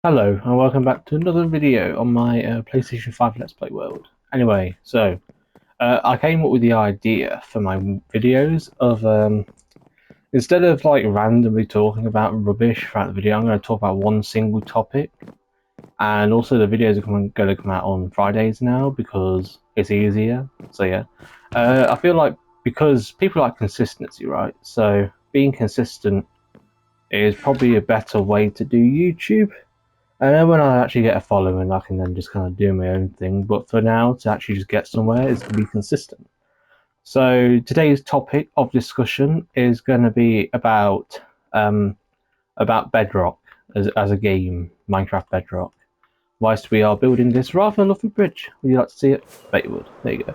Hello and welcome back to another video on my PlayStation 5 Let's Play world. Anyway, I came up with the idea for my videos of instead of like randomly talking about rubbish throughout the video, I'm going to talk about one single topic. And also the videos are going to come out on Fridays now because it's easier. So yeah, I feel like because people like consistency, right? So being consistent is probably a better way to do YouTube. And then when I actually get a following, I can then just kind of do my own thing. But for now, to actually just get somewhere is to be consistent. So today's topic of discussion is going to be about Bedrock as a game, Minecraft Bedrock. Whilst we are building this rather lovely bridge. Would you like to see it? Bet you would. There you go.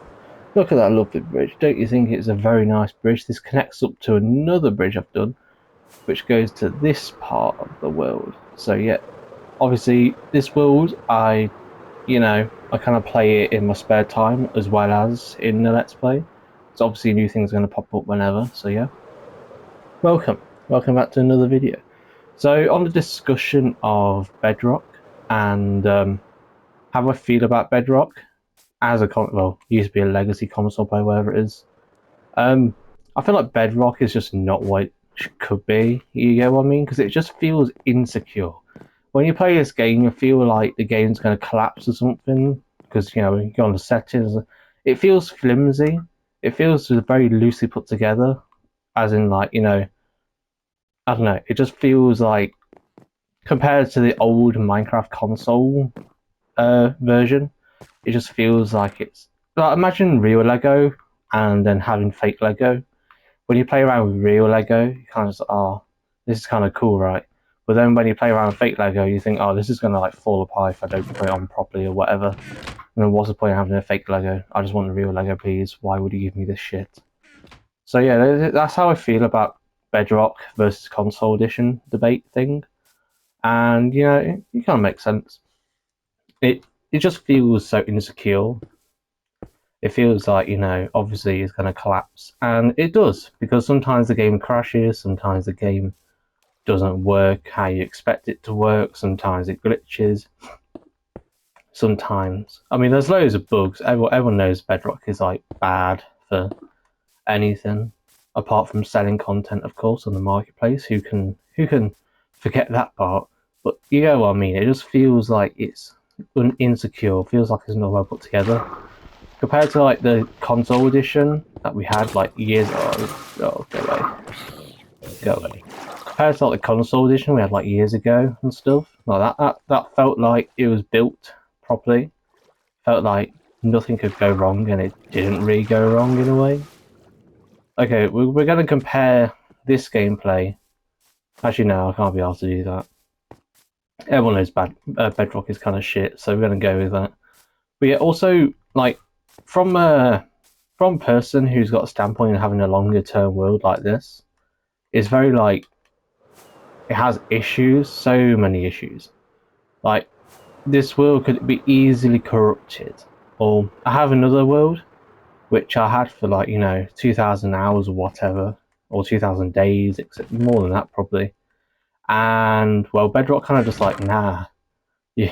Look at that lovely bridge. Don't you think it's a very nice bridge? This connects up to another bridge I've done, which goes to this part of the world. So yeah, obviously this world I kind of play it in my spare time as well as in the Let's Play. So obviously new things are going to pop up whenever, so yeah. Welcome back to another video. So on the discussion of Bedrock and how I feel about Bedrock as a used to be a legacy console play, whatever it is. I feel like Bedrock is just not what it could be, you get what I mean? Because it just feels insecure. When you play this game, you feel like the game's going to collapse or something, because, when you go on the settings, it feels flimsy. It feels very loosely put together, as in, like, I don't know, it just feels like, compared to the old Minecraft console version, it just feels like it's, like, imagine real Lego and then having fake Lego. When you play around with real Lego, you kind of just, oh, this is kind of cool, right? But then when you play around with fake Lego, you think, oh, this is going to like fall apart if I don't put it on properly or whatever. And then what's the point of having a fake Lego? I just want a real Lego, please. Why would you give me this shit? So yeah, that's how I feel about Bedrock versus console edition debate thing. And, it kind of makes sense. It just feels so insecure. It feels like, obviously it's going to collapse. And it does, because sometimes the game crashes, sometimes the game doesn't work how you expect it to work, sometimes it glitches. Sometimes, I mean, there's loads of bugs. Everyone knows Bedrock is like bad for anything, apart from selling content, of course, on the marketplace. Who can forget that part? But you know what I mean. It just feels like it's insecure. Feels like it's not well put together compared to like the console edition that we had like years ago. Oh, go away. Compared to like the console edition we had like years ago and stuff like that felt like it was built properly. Felt like nothing could go wrong, and it didn't really go wrong in a way. Okay, we're going to compare this gameplay. Actually, no, I can't be asked to do that. Everyone knows Bedrock is kind of shit, so we're going to go with that. But yeah, also, like, from a person who's got a standpoint of having a longer term world like this, it's very, like, it has issues, so many issues. Like, this world could be easily corrupted. Or I have another world, which I had for like, 2,000 hours or whatever, or 2,000 days, except more than that probably. And, well, Bedrock kind of just like, nah, you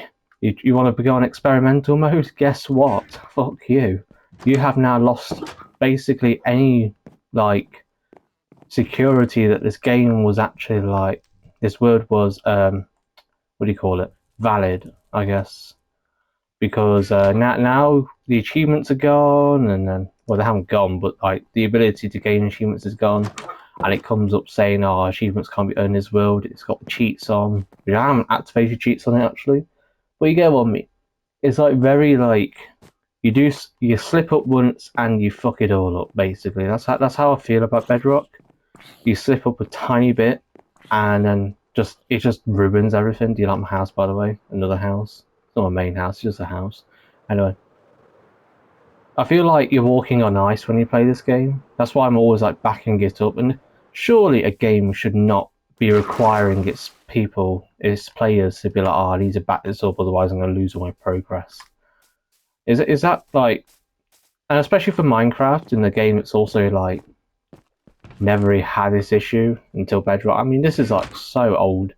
want to go on experimental mode? Guess what? Fuck you. You have now lost basically any, like, security that this game was actually, like, this word was, what do you call it? Valid, I guess. Because now the achievements are gone, and then, well, they haven't gone, but like the ability to gain achievements is gone, and it comes up saying, oh, achievements can't be earned in this world. It's got cheats on. I haven't activated cheats on it actually, but you get what I mean. It's like very like you slip up once and you fuck it all up. Basically, that's how I feel about Bedrock. You slip up a tiny bit, and then it just ruins everything. Do you like my house, by the way? Another house. It's not my main house, it's just a house. Anyway, I feel like you're walking on ice when you play this game. That's why I'm always like backing it up. And surely a game should not be requiring its players to be like, oh, I need to back this up, otherwise I'm going to lose all my progress. Is that like, and especially for Minecraft in the game, it's also like never really had this issue until Bedrock. I mean, this is like so old.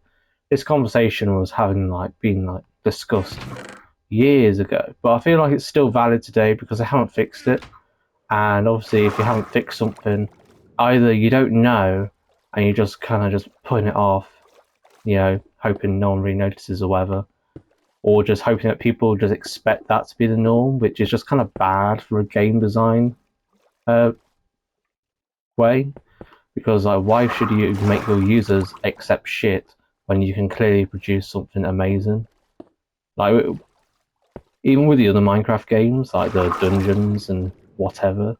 this conversation was been discussed years ago, but I feel like it's still valid today because they haven't fixed it. And obviously, if you haven't fixed something, either you don't know and you're just kind of just putting it off, you know, hoping no one really notices or whatever, or just hoping that people just expect that to be the norm, which is just kind of bad for a game design way. Because like, why should you make your users accept shit when you can clearly produce something amazing? Like, even with the other Minecraft games, like the dungeons and whatever,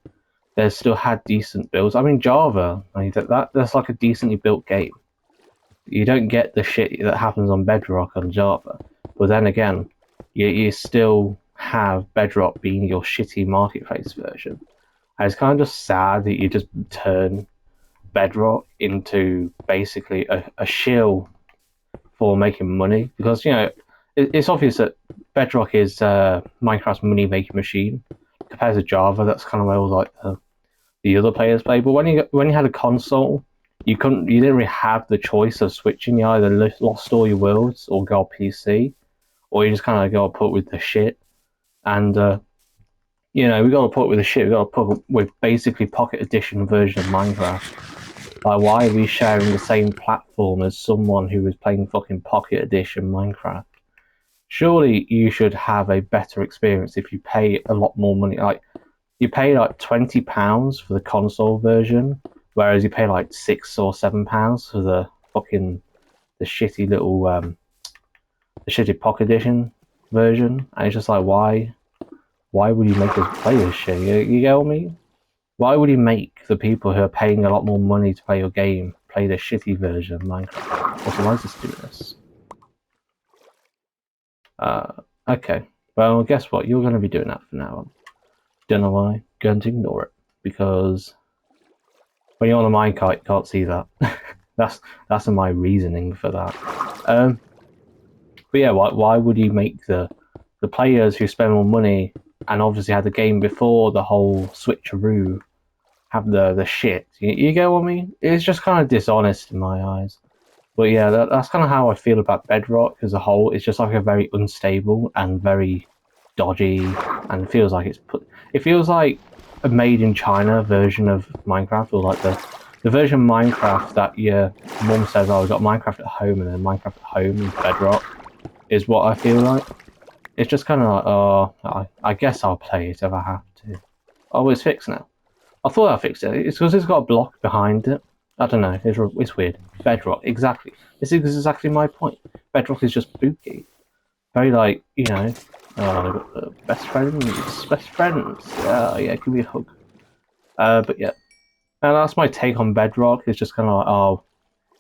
they still had decent builds. I mean, Java, that's like a decently built game. You don't get the shit that happens on Bedrock on Java, but then again, you still have Bedrock being your shitty marketplace version. And it's kind of just sad that you just turn Bedrock into basically a shill for making money, because you know it's obvious that Bedrock is Minecraft's money making machine compared to Java. That's kind of where all like the other players play. But when you had a console, you didn't really have the choice of switching. You either lost all your worlds or go PC, or you just kind of go put with the shit. And you know, we got to put with the shit. We got to put with basically Pocket Edition version of Minecraft. Like, why are we sharing the same platform as someone who is playing fucking Pocket Edition Minecraft? Surely you should have a better experience if you pay a lot more money. Like, you pay like £20 for the console version, whereas you pay like £6 or £7 for the shitty little the shitty Pocket Edition version. And it's just like, why would you make us play this shit? You get what I mean? Why would you make the people who are paying a lot more money to play your game play the shitty version of Minecraft? Also, why is this doing this? Okay. Well, guess what? You're going to be doing that from now on. Don't know why. Going to ignore it. Because when you're on a minecart, you can't see that. that's my reasoning for that. But yeah, why would you make the players who spend more money and obviously had the game before the whole switcheroo have the shit? You get what I mean? It's just kind of dishonest in my eyes. But yeah, that's kind of how I feel about Bedrock as a whole. It's just like a very unstable and very dodgy, and it feels like a made in China version of Minecraft, or like the version of Minecraft that your mum says, "Oh, we got Minecraft at home," and then Minecraft at home is Bedrock, is what I feel like. It's just kind of like, oh, I guess I'll play it if I have to. Oh, it's fixed now. I thought I fixed it. It's because it's got a block behind it. I don't know. It's weird. Bedrock, exactly. This is exactly my point. Bedrock is just spooky. Very like, you know, best friends. Yeah, give me a hug. But yeah, and that's my take on Bedrock. It's just kind of like, oh,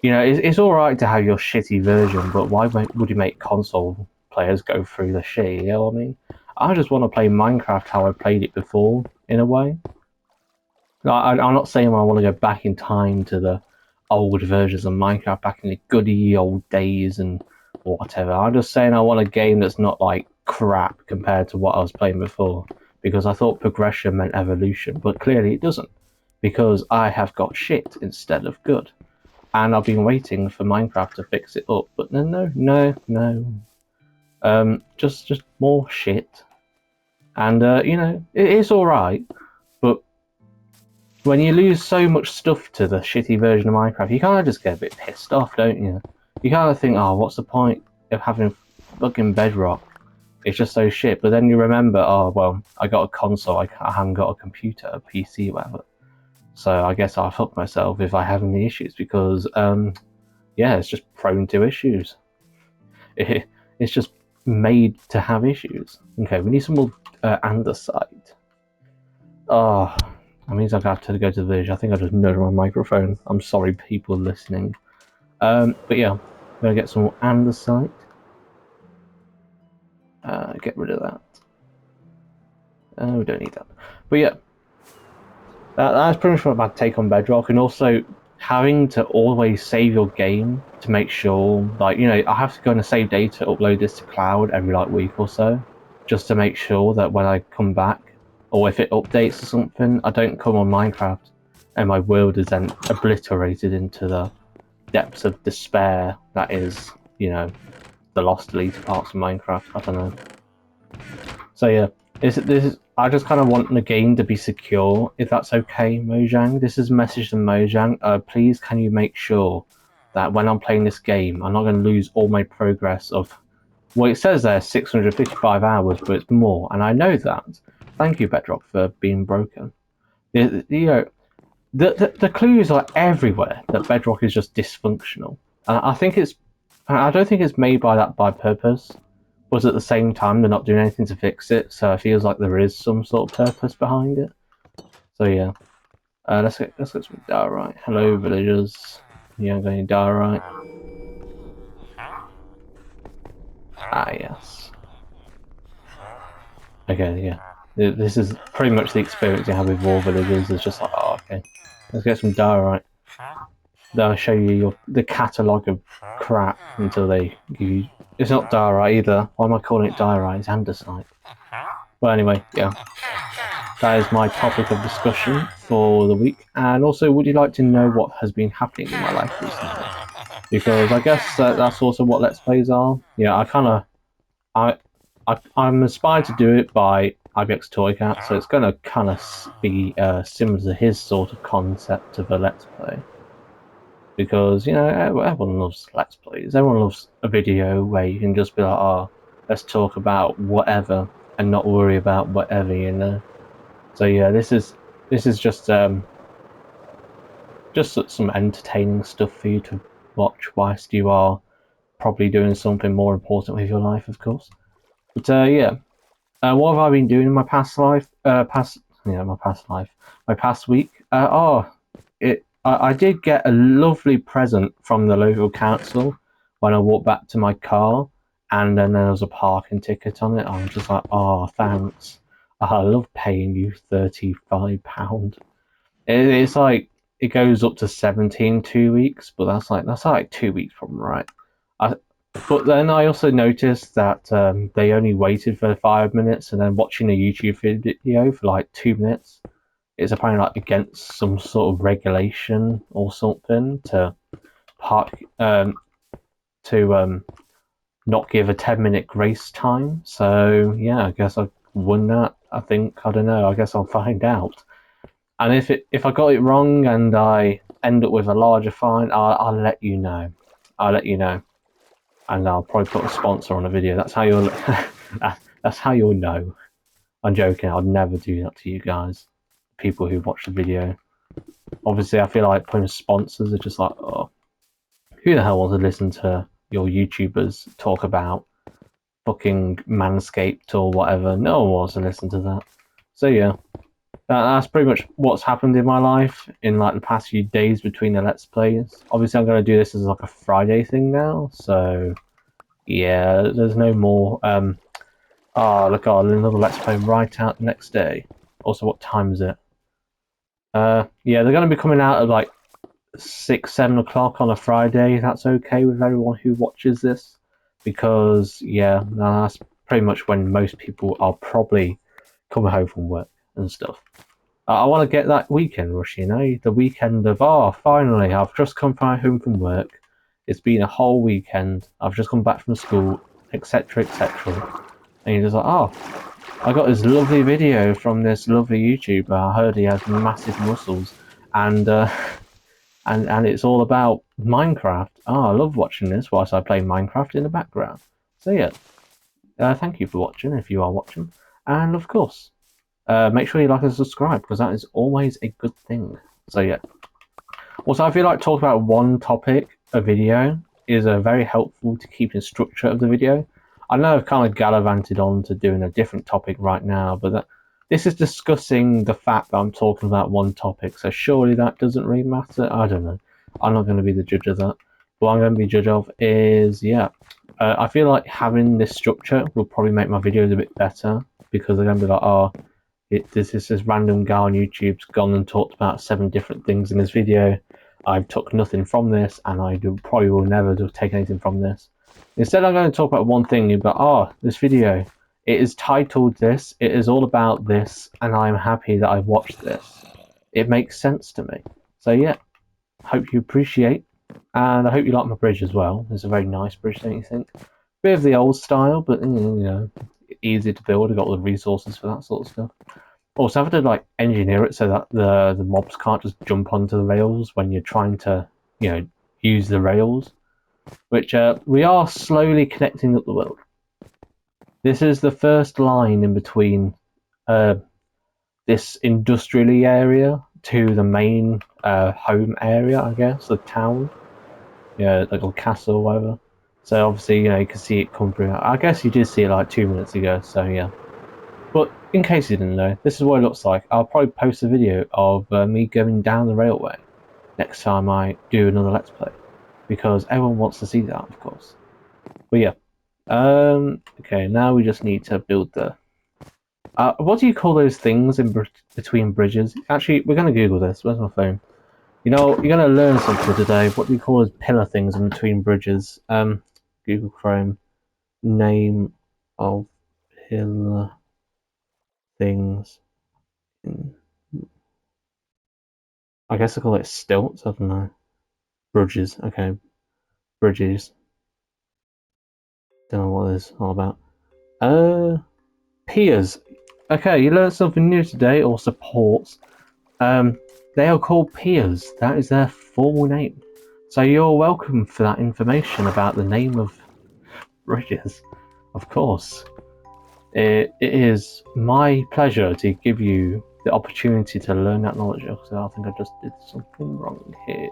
you know, it's all right to have your shitty version, but why would you make console players go through the shit? You know what I mean? I just want to play Minecraft how I played it before, in a way. I'm not saying I want to go back in time to the old versions of Minecraft, back in the goody old days and whatever. I'm just saying I want a game that's not like crap compared to what I was playing before, because I thought progression meant evolution, but clearly it doesn't, because I have got shit instead of good. And I've been waiting for Minecraft to fix it up, but no. Just more shit. And, you know, it's alright, but when you lose so much stuff to the shitty version of Minecraft, you kind of just get a bit pissed off, don't you? You kind of think, oh, what's the point of having fucking Bedrock? It's just so shit. But then you remember, oh, well, I got a console, I haven't got a computer, a PC, whatever. So I guess I'll fuck myself if I have any issues, because, yeah, it's just prone to issues. It's just made to have issues. Okay, we need some more andesite. Oh, that means I have to go to the village. I think I just murdered my microphone. I'm sorry, people listening. But yeah, I'm gonna get some more andesite. Get rid of that. We don't need that. But yeah, that's pretty much what my take on Bedrock, and also having to always save your game to make sure, like, you know, I have to go and save data, upload this to cloud every like week or so, just to make sure that when I come back, or if it updates or something, I don't come on Minecraft and my world is then obliterated into the depths of despair that is, you know, the lost deleted parts of Minecraft. I don't know. So yeah, this is. I just kind of want the game to be secure, if that's okay, Mojang. This is a message to Mojang. Please, can you make sure that when I'm playing this game, I'm not going to lose all my progress of. Well, it says there 655 hours, but it's more, and I know that. Thank you, Bedrock, for being broken. You know, the clues are everywhere that Bedrock is just dysfunctional. I think it's. I don't think it's made by purpose. But at the same time, they're not doing anything to fix it, so it feels like there is some sort of purpose behind it. So yeah, let's get some diorite. Hello, villagers. You ain't got any diorite? Ah, yes. Okay, yeah. This is pretty much the experience you have with all villagers. It's just like, oh, okay, let's get some diorite. They'll show you the catalogue of crap until they give you. It's not diorite either. Why am I calling it diorite? It's andesite. Well, anyway, yeah. That is my topic of discussion for the week. And also, would you like to know what has been happening in my life recently? Because I guess that's also what Let's Plays are. Yeah, I'm inspired to do it by IBX Toycat, so it's going to kind of be similar to his sort of concept of a Let's Play. Because, you know, everyone loves Let's Plays. Everyone loves a video where you can just be like, oh, let's talk about whatever and not worry about whatever, you know. So yeah, this is just some entertaining stuff for you to watch whilst you are probably doing something more important with your life, of course. But yeah, what have I been doing in my past life? My past week. I did get a lovely present from the local council when I walked back to my car, and then there was a parking ticket on it. I was just like, oh, thanks. I love paying you £35. It's like it goes up to 17 2 weeks, but that's like 2 weeks from right. But then I also noticed that they only waited for 5 minutes, and then watching a YouTube video for like 2 minutes is apparently like against some sort of regulation or something to not give a 10-minute grace time. So yeah, I guess I won that. I don't know. I guess I'll find out. And if I got it wrong and I end up with a larger fine, I'll let you know. I'll let you know, and I'll probably put a sponsor on a video. That's how you'll that's how you'll know. I'm joking. I'd never do that to you guys, people who watch the video. Obviously, I feel like putting sponsors are just like, oh, who the hell wants to listen to your YouTubers talk about fucking Manscaped or whatever? No one wants to listen to that. So yeah. That's pretty much what's happened in my life in like the past few days between the Let's Plays. Obviously, I'm going to do this as like a Friday thing now, so yeah, there's no more. Look, another Let's Play right out the next day. Also, what time is it? Yeah, they're going to be coming out at like 6-7 o'clock on a Friday. That's okay with everyone who watches this, because yeah, that's pretty much when most people are probably coming home from work and stuff. I want to get that weekend rush, you know, the weekend of, finally, I've just come home from work. It's been a whole weekend. I've just come back from school, etc., etc. And you're just like, I got this lovely video from this lovely YouTuber. I heard he has massive muscles, and it's all about Minecraft. I love watching this whilst I play Minecraft in the background. So yeah, thank you for watching if you are watching, and of course, make sure you like and subscribe, because that is always a good thing. So yeah. Also, I feel like talking about one topic a video is very helpful to keep in structure of the video. I know I've kind of gallivanted on to doing a different topic right now, but this is discussing the fact that I'm talking about one topic, so surely that doesn't really matter. I don't know. I'm not going to be the judge of that. What I'm going to be judge of is, yeah, I feel like having this structure will probably make my videos a bit better, because they're going to be like, this random guy on YouTube's gone and talked about 7 different things in this video. I took nothing from this, and I probably will never take anything from this. Instead, I'm going to talk about one thing, but this video, it is titled this, it is all about this, and I'm happy that I watched this. It makes sense to me. So yeah, hope you appreciate And I hope you like my bridge as well. It's a very nice bridge, don't you think? Bit of the old style, but you know, easy to build. I've got all the resources for that sort of stuff. Also, I've had to like engineer it so that the mobs can't just jump onto the rails when you're trying to, you know, use the rails. Which we are slowly connecting up the world. This is the first line in between this industrially area to the main home area, I guess, the town. Yeah, like a little castle or whatever. So obviously, you know, you can see it come through. I guess you did see it like 2 minutes ago, so yeah. But in case you didn't know, this is what it looks like. I'll probably post a video of me going down the railway next time I do another Let's Play. Because everyone wants to see that, of course. But yeah. Okay, now we just need to build the... what do you call those things in between bridges? Actually, we're going to Google this. Where's my phone? You know, you're going to learn something today. What do you call those pillar things in between bridges? Google Chrome. Name of pillar things. I guess I call it stilts. I don't know. Bridges. Okay. Bridges. Don't know what this is all about. Piers. Okay, you learned something new today, or supports. They are called piers. That is their formal name. So you're welcome for that information about the name of bridges. Of course. It is my pleasure to give you the opportunity to learn that knowledge. So I think I just did something wrong here.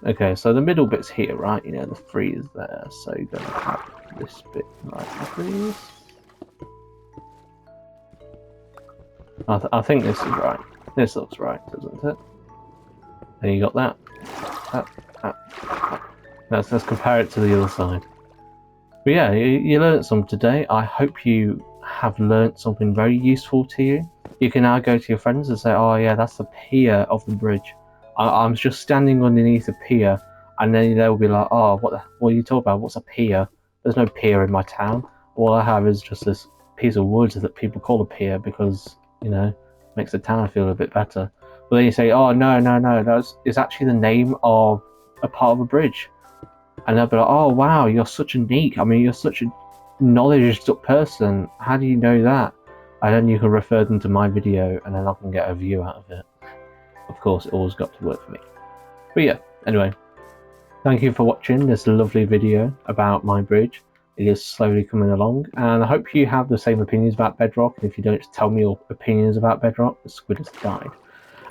Okay, so the middle bit's here, right? You know, the 3 is there. So you're going to have this bit like this. I think this is right. This looks right, doesn't it? And you got that. Let's compare it to the other side. But yeah, you learned some today. I hope you have learnt something very useful to you. You can now go to your friends and say, oh yeah, that's the pier of the bridge. I'm just standing underneath a pier, and then they'll be like, oh, what are you talking about? What's a pier? There's no pier in my town. All I have is just this piece of wood that people call a pier because, you know, makes the town feel a bit better. But then you say, oh, no, it's actually the name of a part of a bridge. And they'll be like, oh, wow, you're such a geek. I mean, you're such a knowledgeable person. How do you know that? And then you can refer them to my video, and then I can get a view out of it. Of course, it always got to work for me. But yeah, anyway, thank you for watching this lovely video about my bridge. It is slowly coming along, and I hope you have the same opinions about Bedrock. And if you don't, just tell me your opinions about Bedrock. The squid has died.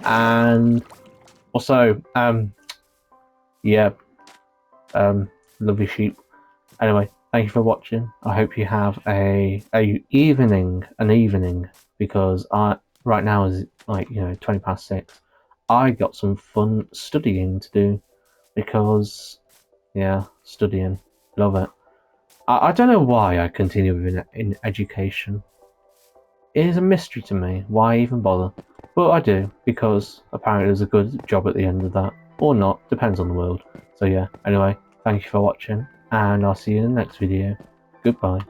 And also, yeah, lovely sheep. Anyway, thank you for watching. I hope you have an evening, because right now is like, you know, 20 past 6. I got some fun studying to do because, yeah, studying, love it. I don't know why I continue in education. It is a mystery to me why I even bother, but I do because apparently there's a good job at the end of that, or not, depends on the world. So yeah, anyway, thank you for watching, and I'll see you in the next video. Goodbye.